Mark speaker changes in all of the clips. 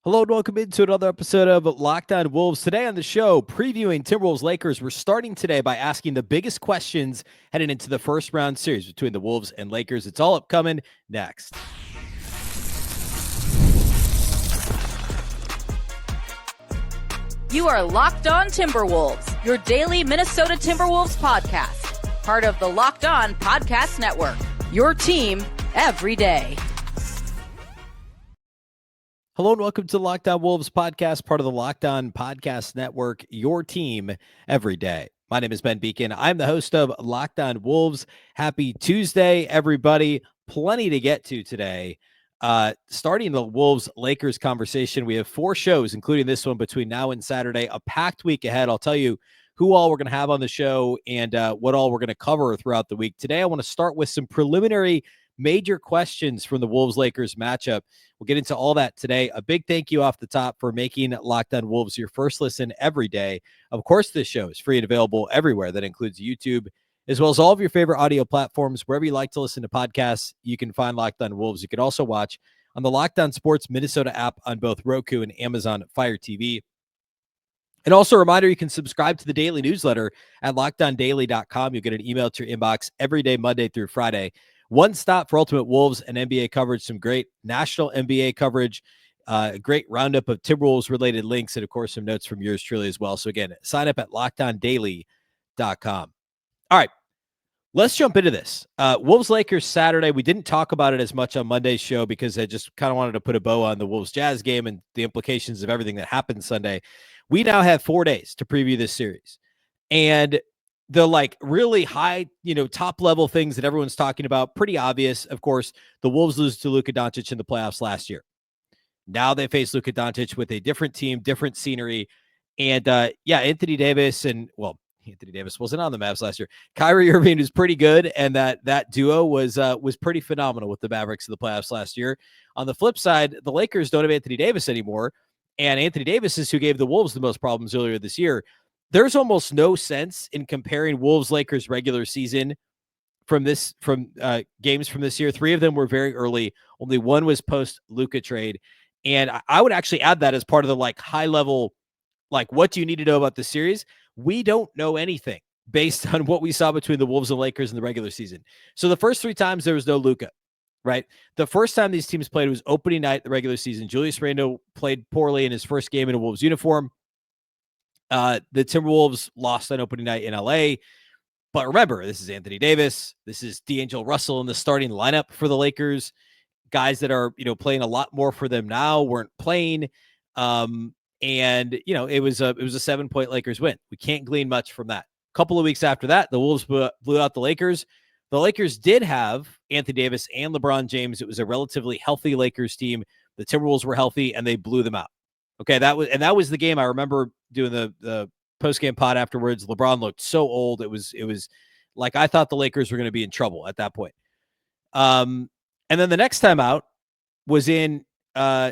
Speaker 1: Hello and welcome into another episode of Locked On Wolves. Today on the show, previewing Timberwolves Lakers. We're starting today by asking the biggest questions heading into the first round series between the Wolves and Lakers. It's all upcoming next.
Speaker 2: You are Locked On Timberwolves, your daily Minnesota Timberwolves podcast. Part of the Locked On Podcast Network, your team every day.
Speaker 1: Hello and welcome to the Locked On Wolves podcast, part of the Locked On Podcast Network, your team every day. My name is Ben Beecken. I'm the host of Locked On Wolves. Happy Tuesday, everybody. Plenty to get to today. Starting the Wolves-Lakers conversation, we have 4 shows, including this one between now and Saturday. A packed week ahead. I'll tell you who all we're going to have on the show and what all we're going to cover throughout the week. Today, I want to start with some preliminary major questions from the Wolves-Lakers matchup. We'll get into all that today. A big thank you off the top for making Locked On Wolves your first listen every day. Of course, this show is free and available everywhere. That includes YouTube, as well as all of your favorite audio platforms. Wherever you like to listen to podcasts, you can find Locked On Wolves. You can also watch on the Locked On Sports Minnesota app on both Roku and Amazon Fire TV. And also a reminder, you can subscribe to the daily newsletter at lockedondaily.com. You'll get an email to your inbox every day, Monday through Friday. One stop for Ultimate Wolves and NBA coverage, some great national NBA coverage, a great roundup of Timberwolves-related links, and, of course, some notes from yours truly as well. So, again, sign up at lockedondaily.com. All right, let's jump into this. Wolves-Lakers Saturday. We didn't talk about it as much on Monday's show because I just kind of wanted to put a bow on the Wolves-Jazz game and the implications of everything that happened Sunday. We now have 4 days to preview this series. And the really high, top level things that everyone's talking about, pretty obvious. Of course, the Wolves lose to Luka Doncic in the playoffs last year. Now they face Luka Doncic with a different team, different scenery. And Anthony Davis Anthony Davis wasn't on the Mavs last year. Kyrie Irving is pretty good. And that duo was pretty phenomenal with the Mavericks in the playoffs last year. On the flip side, the Lakers don't have Anthony Davis anymore. And Anthony Davis is who gave the Wolves the most problems earlier this year. There's almost no sense in comparing Wolves-Lakers regular season from games from this year. 3 of them were very early. Only 1 was post-Luka trade. And I would actually add that as part of the high level, what do you need to know about the series? We don't know anything based on what we saw between the Wolves and Lakers in the regular season. So the first 3 times there was no Luka, right? The first time these teams played was opening night the regular season. Julius Randle played poorly in his first game in a Wolves uniform. The Timberwolves lost on opening night in LA. But remember, this is Anthony Davis. This is D'Angelo Russell in the starting lineup for the Lakers. Guys that are, playing a lot more for them now weren't playing. It was a 7-point Lakers win. We can't glean much from that. A couple of weeks after that, the Wolves blew out the Lakers. The Lakers did have Anthony Davis and LeBron James. It was a relatively healthy Lakers team. The Timberwolves were healthy and they blew them out. Okay, that was the game. I remember doing the post-game pod afterwards. LeBron looked so old. It was like I thought the Lakers were going to be in trouble at that point. And then the next time out was in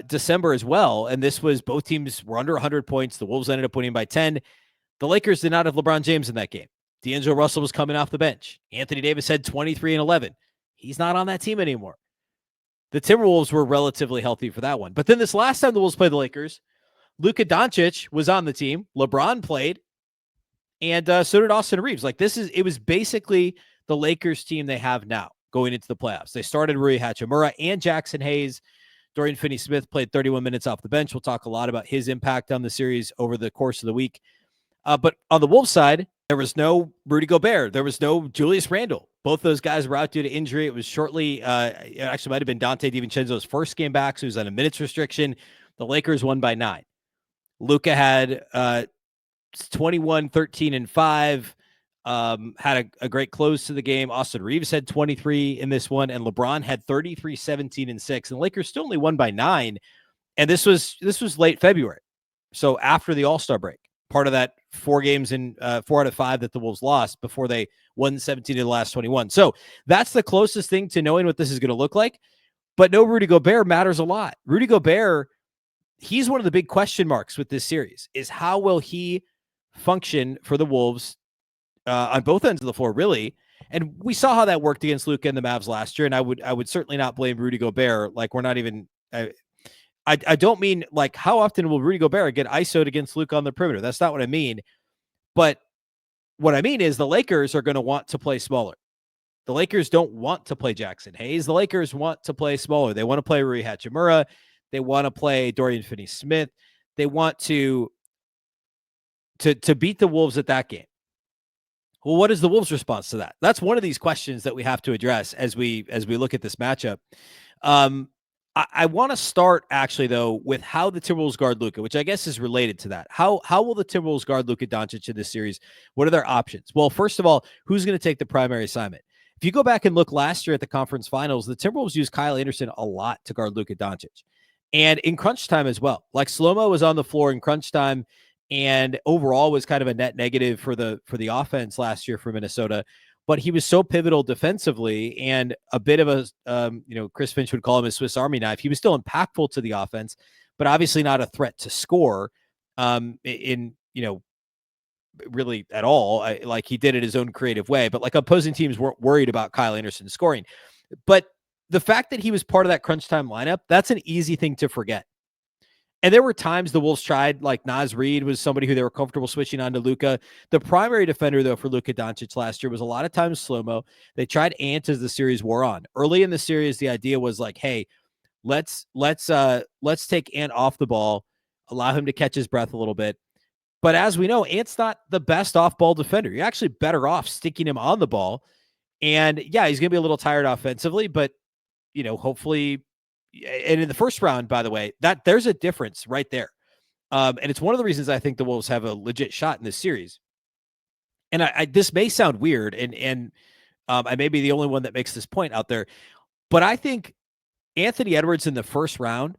Speaker 1: December as well. And this was both teams were under 100 points. The Wolves ended up winning by 10. The Lakers did not have LeBron James in that game. D'Angelo Russell was coming off the bench. Anthony Davis had 23 and 11. He's not on that team anymore. The Timberwolves were relatively healthy for that one. But then this last time the Wolves played the Lakers, Luka Doncic was on the team. LeBron played. And so did Austin Reeves. It was basically the Lakers team they have now going into the playoffs. They started Rui Hachimura and Jackson Hayes. Dorian Finney-Smith played 31 minutes off the bench. We'll talk a lot about his impact on the series over the course of the week. But on the Wolves side, there was no Rudy Gobert. There was no Julius Randle. Both those guys were out due to injury. It was shortly, it actually might have been Dante DiVincenzo's first game back, so he was on a minutes restriction. The Lakers won by 9. Luka had 21, 13, and 5, had a great close to the game. Austin Reeves had 23 in this one, and LeBron had 33, 17, and 6. And the Lakers still only won by 9. And this was late February. So after the All-Star break, part of that 4 games in 4 out of 5 that the Wolves lost before they won 17 of the last 21. So that's the closest thing to knowing what this is going to look like. But no Rudy Gobert matters a lot. Rudy Gobert, he's one of the big question marks with this series, is how will he function for the Wolves on both ends of the floor, really. And we saw how that worked against Luka and the Mavs last year. And I would certainly not blame Rudy Gobert. We're not even, I don't mean like how often will Rudy Gobert get ISO'd against Luka on the perimeter? That's not what I mean. But what I mean is the Lakers are going to want to play smaller. The Lakers don't want to play Jackson Hayes. The Lakers want to play smaller. They want to play Rui Hachimura. They want to play Dorian Finney-Smith. They want to beat the Wolves at that game. Well, what is the Wolves' response to that? That's one of these questions that we have to address as we look at this matchup. I want to start actually though with how the Timberwolves guard Luka, which I guess is related to that. How will the Timberwolves guard Luka Doncic in this series? What are their options? Well, first of all, who's going to take the primary assignment? If you go back and look last year at the conference finals, the Timberwolves used Kyle Anderson a lot to guard Luka Doncic, and in crunch time as well. Like Slow-Mo was on the floor in crunch time, and overall was kind of a net negative for the offense last year for Minnesota. But he was so pivotal defensively and a bit of a, Chris Finch would call him a Swiss Army knife. He was still impactful to the offense, but obviously not a threat to score really at all. Like he did it his own creative way, but like opposing teams weren't worried about Kyle Anderson scoring. But the fact that he was part of that crunch time lineup, that's an easy thing to forget. And there were times the Wolves tried, like Reid was somebody who they were comfortable switching on to Luka. The primary defender, though, for Luka Doncic last year was a lot of times Slow-Mo. They tried Ant as the series wore on. Early in the series, the idea was like, hey, let's take Ant off the ball, allow him to catch his breath a little bit. But as we know, Ant's not the best off-ball defender. You're actually better off sticking him on the ball. And yeah, he's going to be a little tired offensively, but hopefully. And in the first round, by the way, that there's a difference right there. And it's one of the reasons I think the Wolves have a legit shot in this series. And I this may sound weird, and I may be the only one that makes this point out there, but I think Anthony Edwards in the first round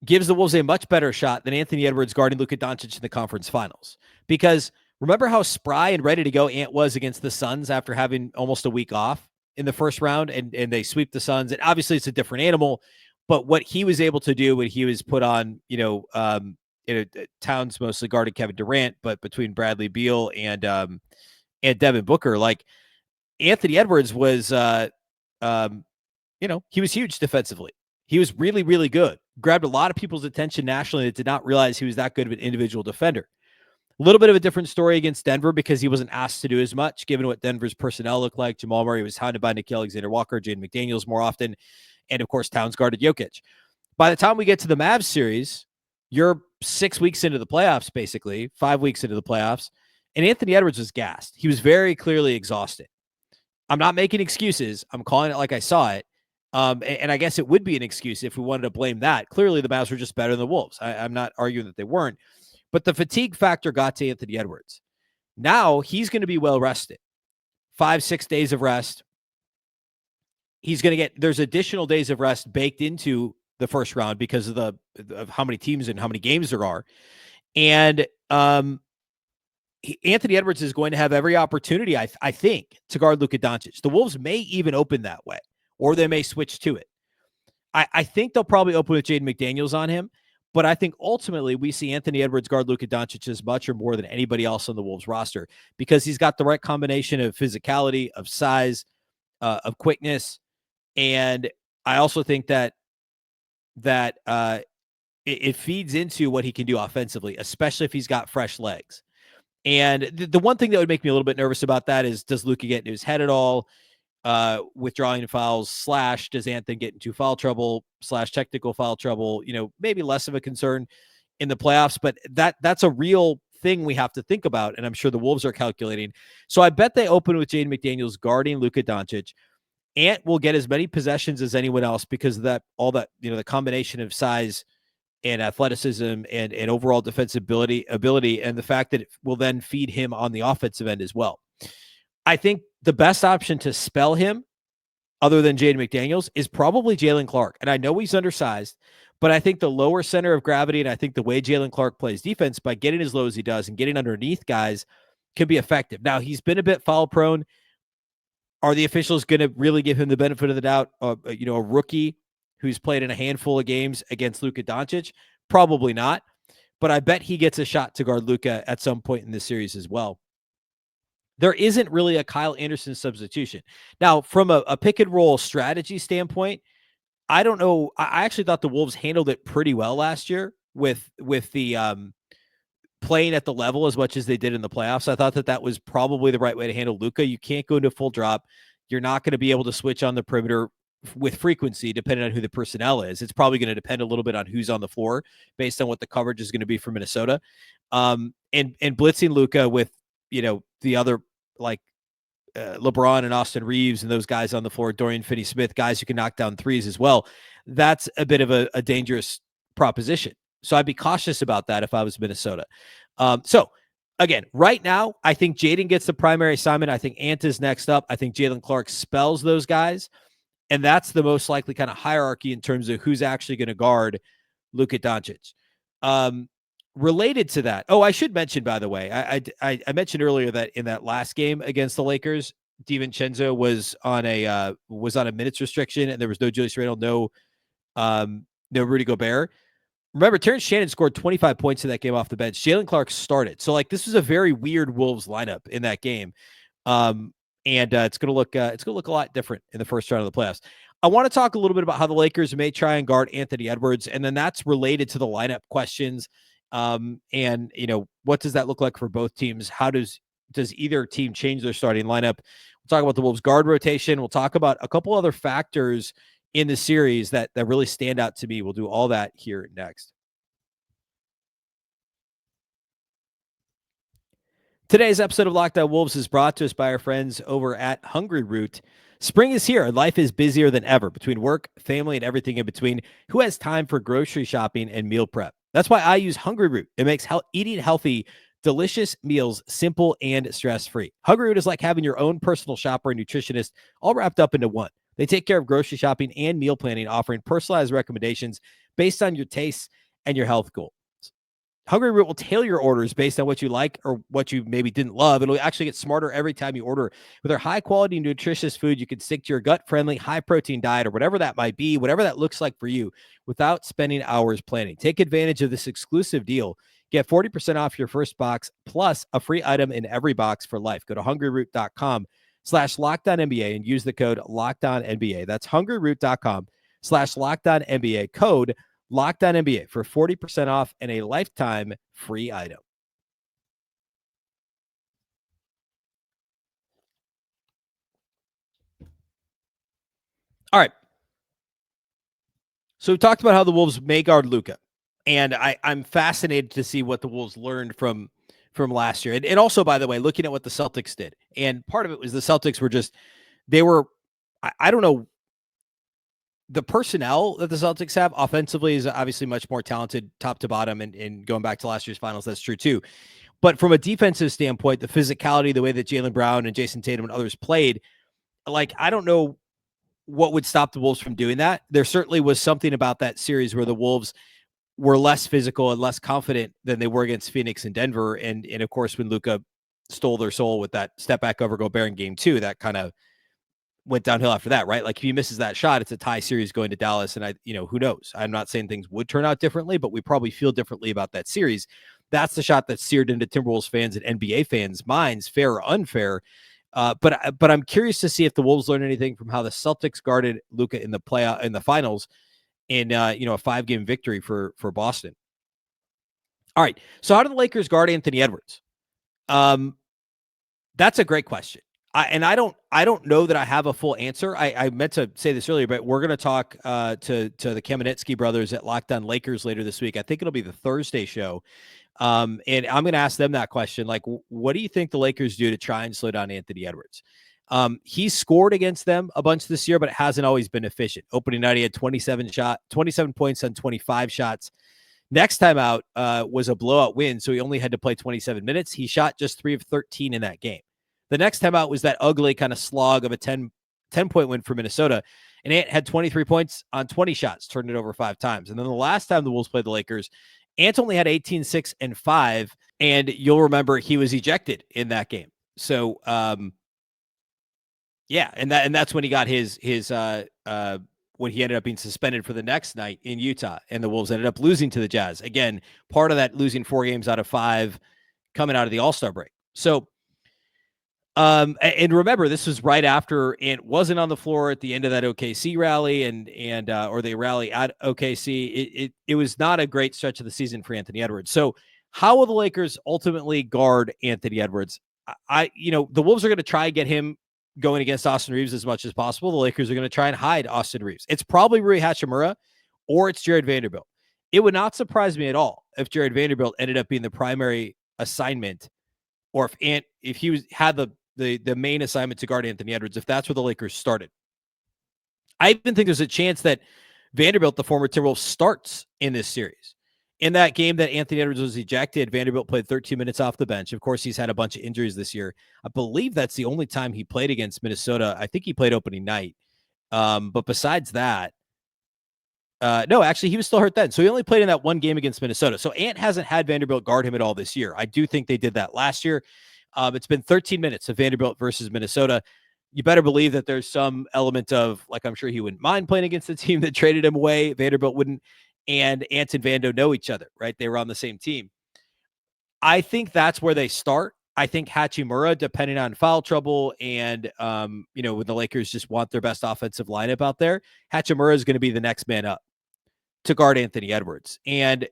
Speaker 1: gives the Wolves a much better shot than Anthony Edwards guarding Luka Doncic in the conference finals. Because remember how spry and ready to go Ant was against the Suns after having almost a week off in the first round, and they sweep the Suns. And obviously it's a different animal, but what he was able to do when he was put on, Towns mostly guarded Kevin Durant, but between Bradley Beal and Devin Booker, like Anthony Edwards was, he was huge defensively. He was really, really good. Grabbed a lot of people's attention nationally that did not realize he was that good of an individual defender. A little bit of a different story against Denver because he wasn't asked to do as much, given what Denver's personnel looked like. Jamal Murray was hounded by Nickeil Alexander-Walker, Jaden McDaniels more often, and of course, Towns guarded Jokic. By the time we get to the Mavs series, you're 6 weeks into the playoffs, basically, 5 weeks into the playoffs, and Anthony Edwards was gassed. He was very clearly exhausted. I'm not making excuses. I'm calling it like I saw it. And I guess it would be an excuse if we wanted to blame that. Clearly, the Mavs were just better than the Wolves. I'm not arguing that they weren't. But the fatigue factor got to Anthony Edwards. Now he's going to be well rested. 5-6 days of rest. He's going to get, there's additional days of rest baked into the first round because of how many teams and how many games there are. And Anthony Edwards is going to have every opportunity, I think, to guard Luka Doncic. The Wolves may even open that way, or they may switch to it. I think they'll probably open with Jaden McDaniels on him. But I think ultimately we see Anthony Edwards guard Luka Doncic as much or more than anybody else on the Wolves roster because he's got the right combination of physicality, of size, of quickness. And I also think that it feeds into what he can do offensively, especially if he's got fresh legs. And the one thing that would make me a little bit nervous about that is, does Luka get into his head at all? Withdrawing fouls / does Anthony get into foul trouble / technical foul trouble, maybe less of a concern in the playoffs, but that's a real thing we have to think about. And I'm sure the Wolves are calculating. So I bet they open with Jaden McDaniels guarding Luka Doncic. Ant will get as many possessions as anyone else because of that, all that, the combination of size and athleticism and overall defensibility ability. And the fact that it will then feed him on the offensive end as well. I think the best option to spell him, other than Jaden McDaniels, is probably Jalen Clark. And I know he's undersized, but I think the lower center of gravity, and I think the way Jalen Clark plays defense by getting as low as he does and getting underneath guys can be effective. Now, he's been a bit foul prone. Are the officials going to really give him the benefit of the doubt? A rookie who's played in a handful of games against Luka Doncic? Probably not. But I bet he gets a shot to guard Luka at some point in this series as well. There isn't really a Kyle Anderson substitution. Now, from a pick and roll strategy standpoint, I don't know. I actually thought the Wolves handled it pretty well last year with the playing at the level as much as they did in the playoffs. I thought that was probably the right way to handle Luka. You can't go into full drop. You're not going to be able to switch on the perimeter with frequency, depending on who the personnel is. It's probably going to depend a little bit on who's on the floor based on what the coverage is going to be for Minnesota. And blitzing Luka with, the other like LeBron and Austin Reeves and those guys on the floor, Dorian Finney-Smith, guys who can knock down threes as well. That's a bit of a dangerous proposition. So I'd be cautious about that if I was Minnesota. So again, right now, I think Jaden gets the primary assignment. I think Ant is next up. I think Jalen Clark spells those guys. And that's the most likely kind of hierarchy in terms of who's actually going to guard Luka Doncic. Related to that, I should mention, by the way, I mentioned earlier that in that last game against the Lakers, DiVincenzo was on a minutes restriction, and there was no Julius Randle, no Rudy Gobert. Remember, Terrence Shannon scored 25 points in that game off the bench. Jalen Clark started, so this was a very weird Wolves lineup in that game, and it's going to look a lot different in the first round of the playoffs. I want to talk a little bit about how the Lakers may try and guard Anthony Edwards, and then that's related to the lineup questions. And what does that look like for both teams? How does either team change their starting lineup? We'll talk about the Wolves guard rotation. We'll talk about a couple other factors in the series that really stand out to me. We'll do all that here next. Today's episode of Locked On Wolves is brought to us by our friends over at Hungry Root. Spring is here and life is busier than ever between work, family, and everything in between. Who has time for grocery shopping and meal prep? That's why I use Hungry Root. It makes eating healthy, delicious meals simple and stress-free. Hungry Root is like having your own personal shopper and nutritionist all wrapped up into one. They take care of grocery shopping and meal planning, offering personalized recommendations based on your tastes and your health goals. Hungry Root will tailor your orders based on what you like or what you maybe didn't love. It'll actually get smarter every time you order. With their high-quality, nutritious food, you can stick to your gut-friendly, high-protein diet or whatever that might be, whatever that looks like for you, without spending hours planning. Take advantage of this exclusive deal. Get 40% off your first box plus a free item in every box for life. Go to hungryroot.com/LockedOnNBA and use the code LockedOnNBA. That's hungryroot.com/LockedOnNBA. Code Locked On NBA for 40% off and a lifetime free item. All right. So we talked about how the Wolves may guard Luka, and I'm fascinated to see what the Wolves learned from last year. And also, by the way, looking at what the Celtics did, and part of it was the Celtics were I don't know. The personnel that the Celtics have offensively is obviously much more talented top to bottom, and going back to last year's finals, that's true too. But from a defensive standpoint, the physicality, the way that Jaylen Brown and Jason Tatum and others played, I don't know what would stop the Wolves from doing that. There certainly was something about that series where the Wolves were less physical and less confident than they were against Phoenix and Denver. And of course, when Luka stole their soul with that step back over Gobert in game 2, that kind of went downhill after that, right? If he misses that shot, it's a tie series going to Dallas. And who knows? I'm not saying things would turn out differently, but we probably feel differently about that series. That's the shot that's seared into Timberwolves fans and NBA fans' minds, fair or unfair. But I'm curious to see if the Wolves learn anything from how the Celtics guarded Luka in the finals in a 5-game victory for Boston. All right. So how do the Lakers guard Anthony Edwards? That's a great question. I don't know that I have a full answer. I meant to say this earlier, but we're going to talk to the Kamenetsky brothers at Locked On Lakers later this week. I think it'll be the Thursday show. And I'm going to ask them that question. What do you think the Lakers do to try and slow down Anthony Edwards? He's scored against them a bunch this year, but it hasn't always been efficient. Opening night, he had 27 points on 25 shots. Next time out was a blowout win, so he only had to play 27 minutes. He shot just 3 of 13 in that game. The next time out was that ugly kind of slog of a 10-point win for Minnesota, and Ant had 23 points on 20 shots, turned it over 5 times. And then the last time the Wolves played the Lakers, Ant only had 18, 6, and 5, and you'll remember he was ejected in that game. So, yeah, and that's when he got his when he ended up being suspended for the next night in Utah, and the Wolves ended up losing to the Jazz. Again, part of that losing 4 games out of 5 coming out of the All-Star break. So And remember, this was right after Ant wasn't on the floor at the end of that OKC rally, or the rally at OKC. It was not a great stretch of the season for Anthony Edwards. So, how will the Lakers ultimately guard Anthony Edwards? The Wolves are going to try and get him going against Austin Reeves as much as possible. The Lakers are going to try and hide Austin Reeves. It's probably Rui Hachimura or it's Jared Vanderbilt. It would not surprise me at all if Jared Vanderbilt ended up being the primary assignment, or if he had the main assignment to guard Anthony Edwards, if that's where the Lakers started. I even think there's a chance that Vanderbilt, the former Timberwolves, starts in this series. In that game that Anthony Edwards was ejected, Vanderbilt played 13 minutes off the bench. Of course, he's had a bunch of injuries this year. I believe that's the only time he played against Minnesota. I think he played opening night. But besides that, no, actually, he was still hurt then. So he only played in that one game against Minnesota. So Ant hasn't had Vanderbilt guard him at all this year. I do think they did that last year. It's been 13 minutes of Vanderbilt versus Minnesota. You better believe that there's some element of, like, I'm sure he wouldn't mind playing against the team that traded him away. Vanderbilt wouldn't. And Ant and Vando know each other, right? They were on the same team. I think that's where they start. I think Hachimura, depending on foul trouble and, when the Lakers just want their best offensive lineup out there, Hachimura is going to be the next man up to guard Anthony Edwards. And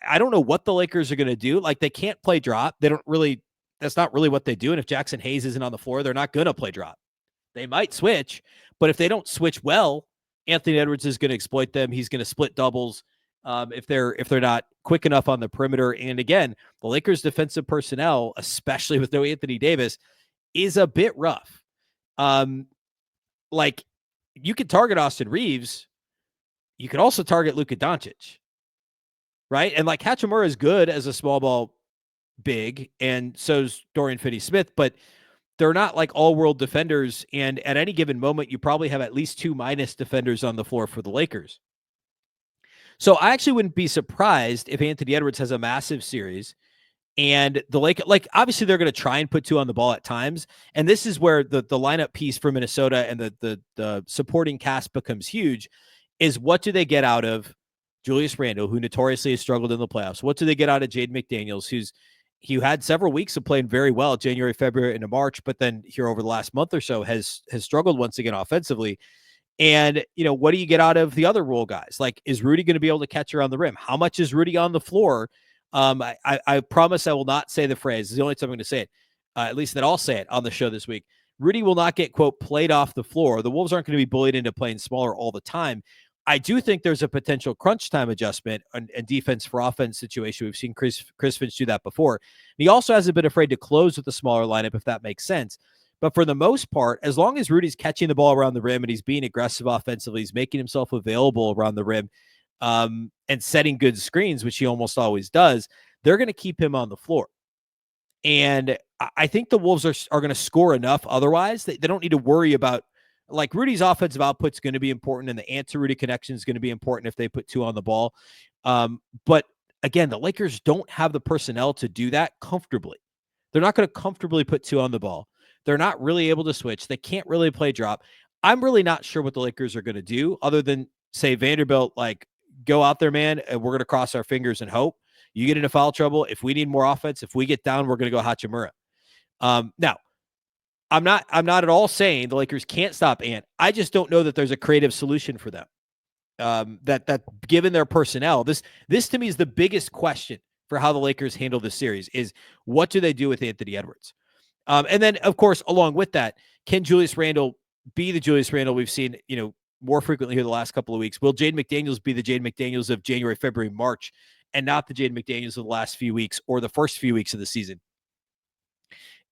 Speaker 1: I don't know what the Lakers are going to do. Like, they can't play drop. That's not really what they do. And if Jackson Hayes isn't on the floor, they're not going to play drop. They might switch, but if they don't switch well, Anthony Edwards is going to exploit them. He's going to split doubles if they're not quick enough on the perimeter. And again, the Lakers' defensive personnel, especially with no Anthony Davis, is a bit rough. Like, you could target Austin Reeves. You could also target Luka Doncic, right? And like, Hachimura is good as a small ball big, and so's Dorian Finney-Smith, but they're not like all-world defenders, and at any given moment, you probably have at least 2 minus defenders on the floor for the Lakers. So I actually wouldn't be surprised if Anthony Edwards has a massive series, and the Lakers, like, obviously they're going to try and put 2 on the ball at times, and this is where the lineup piece for Minnesota and the supporting cast becomes huge, is what do they get out of Julius Randle, who notoriously has struggled in the playoffs? What do they get out of Jaden McDaniels, who had several weeks of playing very well, January, February, into March, but then here over the last month or so has struggled once again offensively. And, what do you get out of the other role guys? Like, is Rudy going to be able to catch around the rim? How much is Rudy on the floor? I promise I will not say the phrase. It's the only time I'm going to say it, at least that I'll say it on the show this week. Rudy will not get, quote, played off the floor. The Wolves aren't going to be bullied into playing smaller all the time. I do think there's a potential crunch time adjustment and defense for offense situation. We've seen Chris Finch do that before. And he also hasn't been afraid to close with a smaller lineup, if that makes sense. But for the most part, as long as Rudy's catching the ball around the rim and he's being aggressive offensively, he's making himself available around the rim, and setting good screens, which he almost always does, they're going to keep him on the floor. And I think the Wolves are going to score enough otherwise. They don't need to worry about, like, Rudy's offensive output is going to be important, and the Ant to Rudy connection is going to be important if they put 2 on the ball. But again, the Lakers don't have the personnel to do that comfortably. They're not going to comfortably put 2 on the ball. They're not really able to switch. They can't really play drop. I'm really not sure what the Lakers are going to do other than say, Vanderbilt, like, go out there, man, and we're going to cross our fingers and hope. You get into foul trouble. If we need more offense, if we get down, we're going to go Hachimura. Now, I'm not at all saying the Lakers can't stop Ant. I just don't know that there's a creative solution for them. That given their personnel, this to me is the biggest question for how the Lakers handle this series is, what do they do with Anthony Edwards? And then, of course, along with that, can Julius Randle be the Julius Randle we've seen, more frequently here the last couple of weeks? Will Jaden McDaniels be the Jaden McDaniels of January, February, March, and not the Jaden McDaniels of the last few weeks or the first few weeks of the season?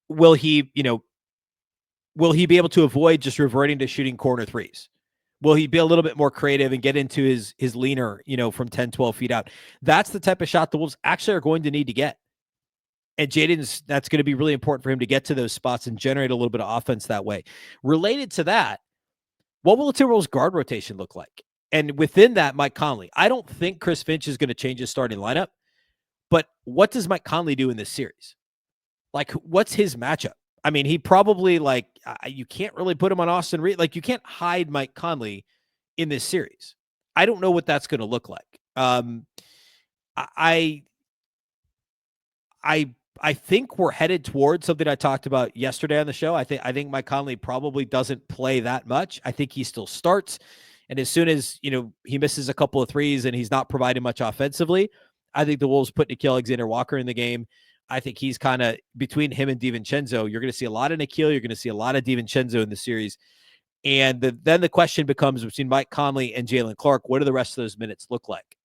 Speaker 1: Will he be able to avoid just reverting to shooting corner threes? Will he be a little bit more creative and get into his leaner, from 10, 12 feet out? That's the type of shot the Wolves actually are going to need to get. And that's going to be really important for him to get to those spots and generate a little bit of offense that way. Related to that, what will the Timberwolves guard rotation look like? And within that, Mike Conley. I don't think Chris Finch is going to change his starting lineup, but what does Mike Conley do in this series? Like, what's his matchup? I mean, he probably, like, you can't really put him on Austin Reed. Like, you can't hide Mike Conley in this series. I don't know what that's going to look like. I I think we're headed towards something I talked about yesterday on the show. I think Mike Conley probably doesn't play that much. I think he still starts. And as soon as, he misses a couple of threes and he's not providing much offensively, I think the Wolves put Nickeil Alexander-Walker in the game. I think he's kind of between him and DiVincenzo. You're going to see a lot of Nickeil. You're going to see a lot of DiVincenzo in the series. And then the question becomes between Mike Conley and Jalen Clark, what do the rest of those minutes look like?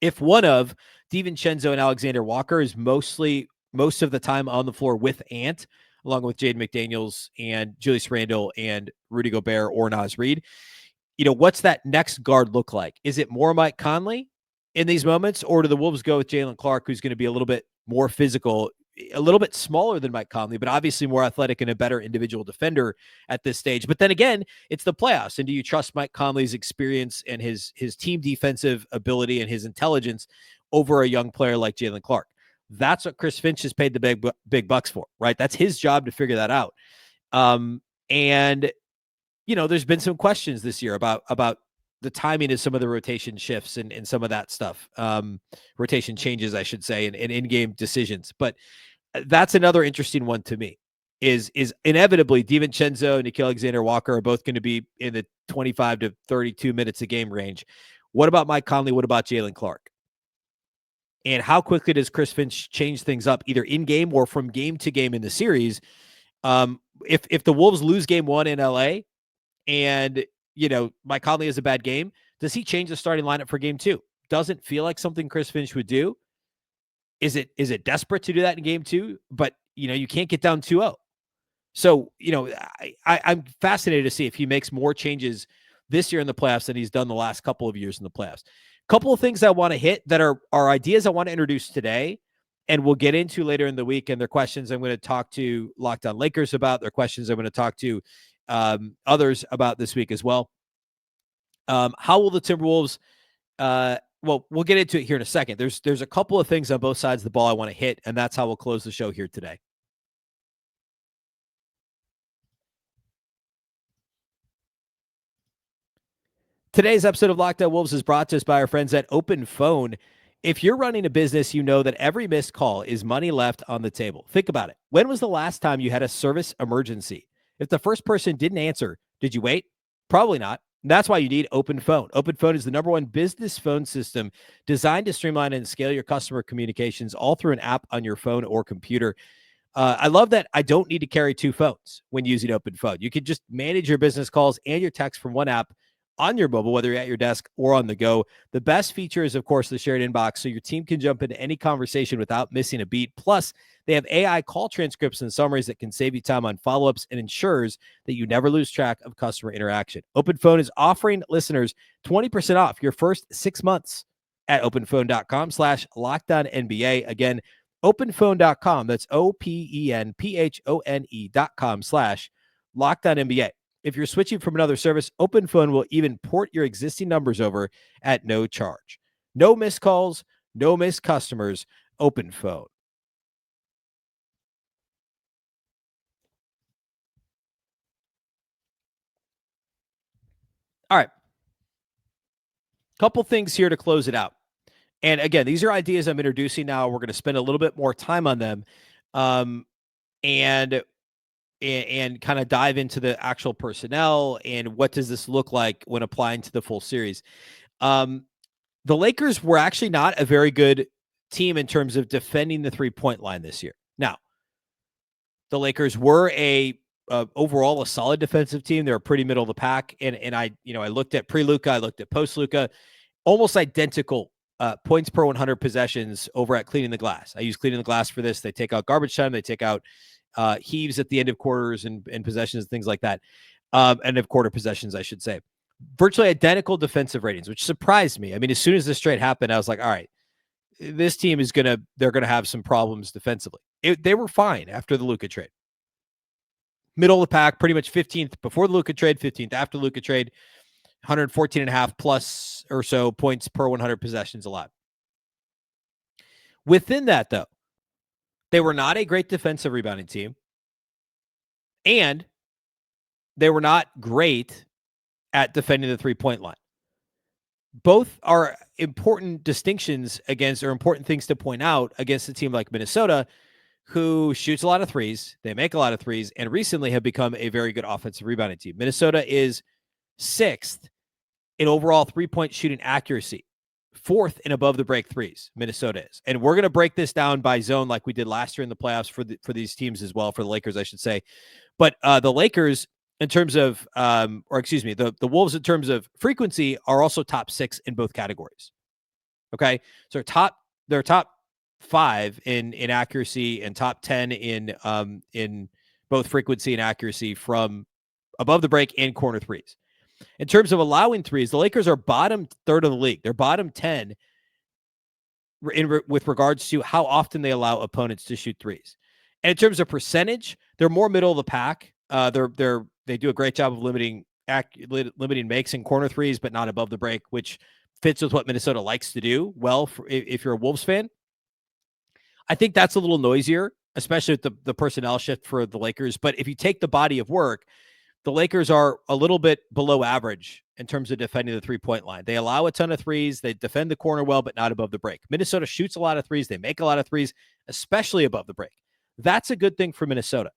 Speaker 1: If one of DiVincenzo and Alexander Walker is most of the time on the floor with Ant, along with Jaden McDaniels and Julius Randle and Rudy Gobert or Naz Reid, what's that next guard look like? Is it more Mike Conley in these moments, or do the Wolves go with Jalen Clark, who's going to be a little bit more physical, a little bit smaller than Mike Conley, but obviously more athletic and a better individual defender at this stage? But then again, it's the playoffs. And do you trust Mike Conley's experience and his team defensive ability and his intelligence over a young player like Jalen Clark? That's what Chris Finch has paid the big bucks for, right? That's his job to figure that out. And there's been some questions this year about the timing of some of the rotation shifts and some of that stuff, rotation changes, I should say, and in-game decisions. But that's another interesting one to me. Is inevitably DiVincenzo and Nickeil Alexander-Walker are both going to be in the 25 to 32 minutes a game range. What about Mike Conley? What about Jalen Clark? And how quickly does Chris Finch change things up, either in game or from game to game in the series? If the Wolves lose game one in LA and Mike Conley has a bad game, does he change the starting lineup for game two? Doesn't feel like something Chris Finch would do. Is it desperate to do that in game two? But you can't get down 2-0. So I'm fascinated to see if he makes more changes this year in the playoffs than he's done the last couple of years in the playoffs. Couple of things I want to hit that are ideas I want to introduce today, and we'll get into later in the week. And they're questions I'm going to talk to Locked On Lakers about. They're questions I'm going to talk to others about this week as well. How will the Timberwolves? Well, we'll get into it here in a second. There's a couple of things on both sides of the ball I want to hit, and that's how we'll close the show here today. Today's episode of Locked On Wolves is brought to us by our friends at Open Phone. If you're running a business, you know that every missed call is money left on the table. Think about it. When was the last time you had a service emergency? If the first person didn't answer, did you wait? Probably not. And that's why you need Open Phone. Open Phone is the #1 business phone system designed to streamline and scale your customer communications all through an app on your phone or computer. I love that I don't need to carry two phones when using Open Phone. You can just manage your business calls and your texts from one app on your mobile, whether you're at your desk or on the go. The best feature is, of course, the shared inbox, so your team can jump into any conversation without missing a beat. Plus, they have AI call transcripts and summaries that can save you time on follow-ups and ensures that you never lose track of customer interaction. OpenPhone is offering listeners 20% off your first 6 months at openphone.com/LockedOnNBA. Again, openphone.com. That's openphone.com/LockedOnNBA. If you're switching from another service, OpenPhone will even port your existing numbers over at no charge. No missed calls, no missed customers. OpenPhone. All right. Couple things here to close it out. And again, these are ideas I'm introducing now. We're going to spend a little bit more time on them, and kind of dive into the actual personnel and what does this look like when applying to the full series. The Lakers were actually not a very good team in terms of defending the three-point line this year. Now, the Lakers were overall a solid defensive team. They were pretty middle of the pack. And I looked at pre-Luka, I looked at post-Luka, almost identical points per 100 possessions over at Cleaning the Glass. I use Cleaning the Glass for this. They take out garbage time. They take out heaves at the end of quarters and possessions, things like that. And of quarter possessions, I should say. Virtually identical defensive ratings, which surprised me. I mean, as soon as this trade happened, I was like, all right, this team they're going to have some problems defensively. They were fine after the Luka trade. Middle of the pack, pretty much 15th before the Luka trade, 15th after the Luka trade, 114.5 plus or so points per 100 possessions allowed. Within that, though, they were not a great defensive rebounding team, and they were not great at defending the three-point line. both are important distinctions against, or important things to point out against a team like Minnesota, who shoots a lot of threes. They make a lot of threes and recently have become a very good offensive rebounding team. Minnesota is 6th in overall 3-point shooting accuracy, 4th in above the break threes. Minnesota is. And we're going to break this down by zone like we did last year in the playoffs for these teams as well, for the Lakers, I should say. But the Lakers, in terms of, the Wolves in terms of frequency, are also top 6 in both categories. Okay. So they're top 5 in accuracy and top 10 in both frequency and accuracy from above the break and corner threes. In terms of allowing threes, the Lakers are bottom 3rd of the league. They're bottom 10 with regards to how often they allow opponents to shoot threes. And in terms of percentage, they're more middle of the pack. They do a great job of limiting makes and corner threes, but not above the break, which fits with what Minnesota likes to do well if you're a Wolves fan. I think that's a little noisier, especially with the personnel shift for the Lakers. But if you take the body of work, the Lakers are a little bit below average in terms of defending the 3-point line. They allow a ton of threes. They defend the corner well, but not above the break. Minnesota shoots a lot of threes. They make a lot of threes, especially above the break. That's a good thing for Minnesota.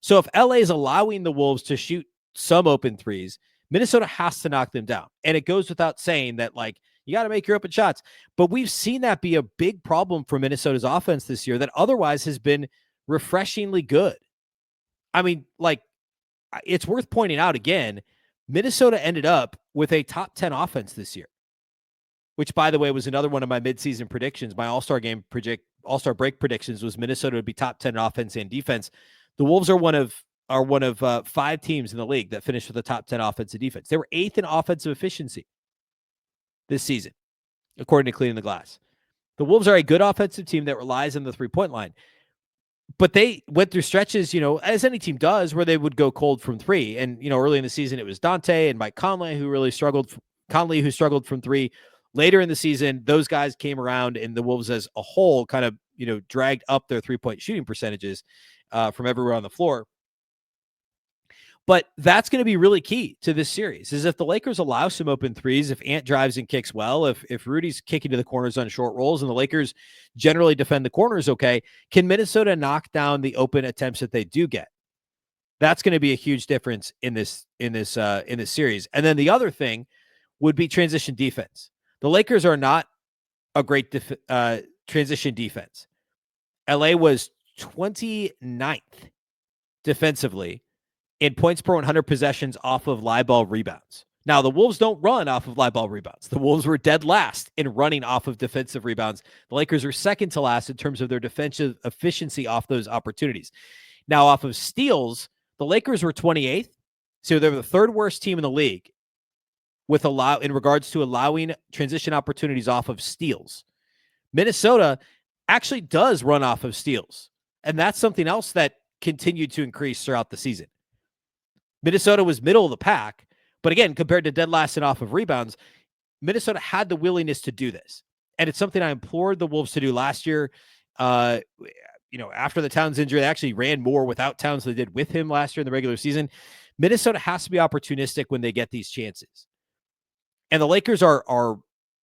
Speaker 1: So if LA is allowing the Wolves to shoot some open threes, Minnesota has to knock them down. And it goes without saying that, like, you got to make your open shots. But we've seen that be a big problem for Minnesota's offense this year that otherwise has been refreshingly good. I mean, like, it's worth pointing out again, Minnesota ended up with a top 10 offense this year, which, by the way, was another one of my midseason predictions. My All-Star break predictions was Minnesota would be top 10 in offense and defense. The Wolves are one of 5 teams in the league that finished with a top 10 offense and defense. They were 8th in offensive efficiency this season, according to Cleaning the Glass. The Wolves are a good offensive team that relies on the 3-point line. But they went through stretches, as any team does, where they would go cold from 3. And, early in the season, it was Dante and Mike Conley who really struggled. Conley, who struggled from 3. Later in the season, those guys came around, and the Wolves as a whole kind of, dragged up their 3-point shooting percentages from everywhere on the floor. But that's going to be really key to this series, is if the Lakers allow some open threes, if Ant drives and kicks well, if Rudy's kicking to the corners on short rolls and the Lakers generally defend the corners okay, can Minnesota knock down the open attempts that they do get? That's going to be a huge difference in this series. And then the other thing would be transition defense. The Lakers are not a great transition defense. LA was 29th defensively in points per 100 possessions off of live ball rebounds. Now, the Wolves don't run off of live ball rebounds. The Wolves were dead last in running off of defensive rebounds. The Lakers are second to last in terms of their defensive efficiency off those opportunities. Now, off of steals, the Lakers were 28th. So they're the 3rd worst team in the league in regards to allowing transition opportunities off of steals. Minnesota actually does run off of steals. And that's something else that continued to increase throughout the season. Minnesota was middle of the pack, but again, compared to dead last and off of rebounds, Minnesota had the willingness to do this. And it's something I implored the Wolves to do last year. After the Towns injury, they actually ran more without Towns than they did with him last year in the regular season. Minnesota has to be opportunistic when they get these chances. And the Lakers are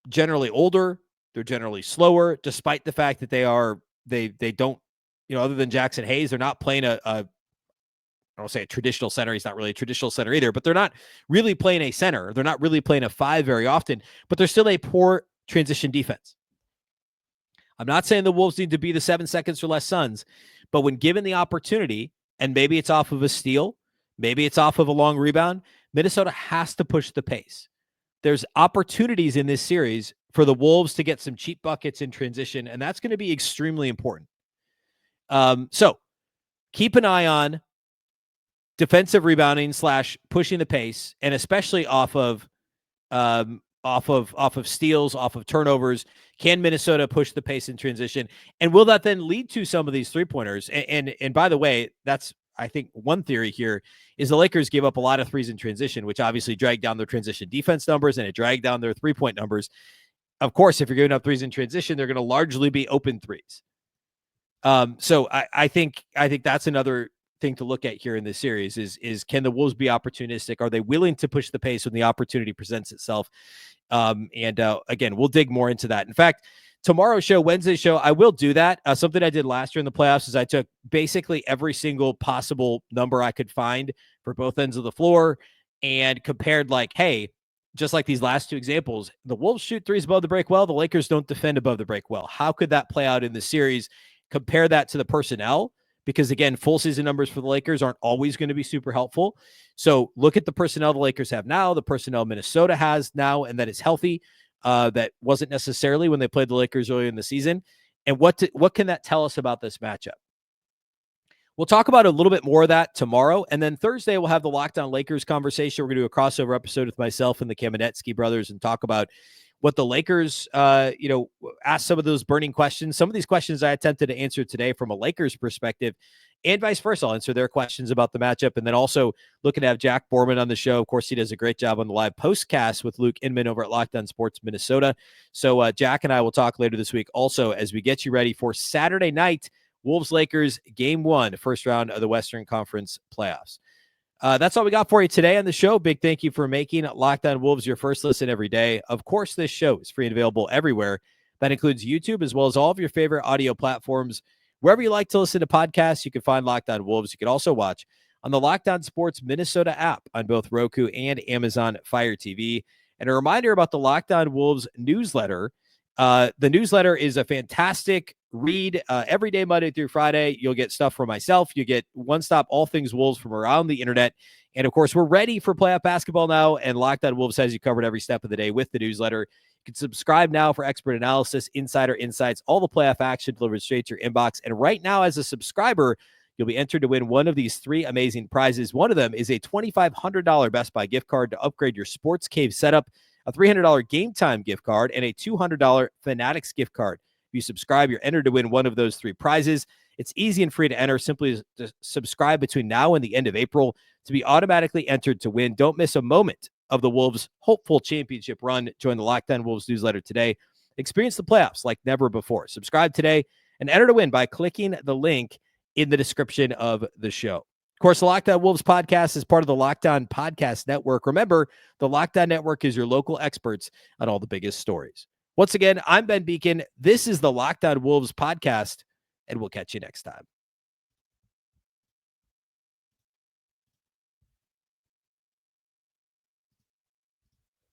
Speaker 1: generally older. They're generally slower, despite the fact that they don't, other than Jackson Hayes, they're not playing I don't say a traditional center. He's not really a traditional center either, but they're not really playing a center. They're not really playing a 5 very often, but they're still a poor transition defense. I'm not saying the Wolves need to be the 7 seconds or less Suns, but when given the opportunity, and maybe it's off of a steal, maybe it's off of a long rebound, Minnesota has to push the pace. There's opportunities in this series for the Wolves to get some cheap buckets in transition, and that's going to be extremely important. So keep an eye on defensive rebounding / pushing the pace, and especially off of steals, off of turnovers. Can Minnesota push the pace in transition? And will that then lead to some of these 3-pointers? And by the way, that's, I think, one theory here is the Lakers gave up a lot of threes in transition, which obviously dragged down their transition defense numbers, and it dragged down their 3-point numbers. Of course, if you're giving up threes in transition, they're going to largely be open threes. So I think that's another thing to look at here in this series is can the Wolves be opportunistic? Are they willing to push the pace when the opportunity presents itself? Again, we'll dig more into that. In fact, tomorrow's show, Wednesday's show, I will do that. Something I did last year in the playoffs is I took basically every single possible number I could find for both ends of the floor and compared like, hey, just like these last two examples, the Wolves shoot threes above the break well. The Lakers don't defend above the break well. How could that play out in the series? Compare that to the personnel, because again, full season numbers for the Lakers aren't always going to be super helpful. So look at the personnel the Lakers have now, the personnel Minnesota has now, and that is healthy. That wasn't necessarily when they played the Lakers earlier in the season. And what can that tell us about this matchup? We'll talk about a little bit more of that tomorrow. And then Thursday, we'll have the Locked On Lakers conversation. We're going to do a crossover episode with myself and the Kamenetsky brothers and talk about what the Lakers, ask some of those burning questions. Some of these questions I attempted to answer today from a Lakers perspective and vice versa. I'll answer their questions about the matchup. And then also looking to have Jack Borman on the show. Of course, he does a great job on the live postcast with Luke Inman over at Locked On Sports Minnesota. So Jack and I will talk later this week also as we get you ready for Saturday night, Wolves-Lakers Game 1, first round of the Western Conference playoffs. That's all we got for you today on the show. Big thank you for making Locked On Wolves your first listen every day. Of course, this show is free and available everywhere. That includes YouTube as well as all of your favorite audio platforms. Wherever you like to listen to podcasts, you can find Locked On Wolves. You can also watch on the Locked On Sports Minnesota app on both Roku and Amazon Fire TV. And a reminder about the Locked On Wolves newsletter. The newsletter is a fantastic read every day, Monday through Friday. You'll get stuff from myself. You get one-stop all things Wolves from around the internet. And of course, we're ready for playoff basketball now, and Locked On Wolves has you covered every step of the day with the newsletter. You can subscribe now for expert analysis, insider insights, all the playoff action delivered straight to your inbox. And right now, as a subscriber, you'll be entered to win one of these three amazing prizes. One of them is a $2,500 Best Buy gift card to upgrade your Sports Cave setup, a $300 Game Time gift card, and a $200 Fanatics gift card. If you subscribe, you're entered to win one of those three prizes. It's easy and free to enter. Simply subscribe between now and the end of April to be automatically entered to win. Don't miss a moment of the Wolves' hopeful championship run. Join the Locked On Wolves newsletter today. Experience the playoffs like never before. Subscribe today and enter to win by clicking the link in the description of the show. Of course, the Locked On Wolves podcast is part of the Locked On Podcast Network. Remember, the Locked On Network is your local experts on all the biggest stories. Once again, I'm Ben Beecken. This is the Locked On Wolves podcast, and we'll catch you next time.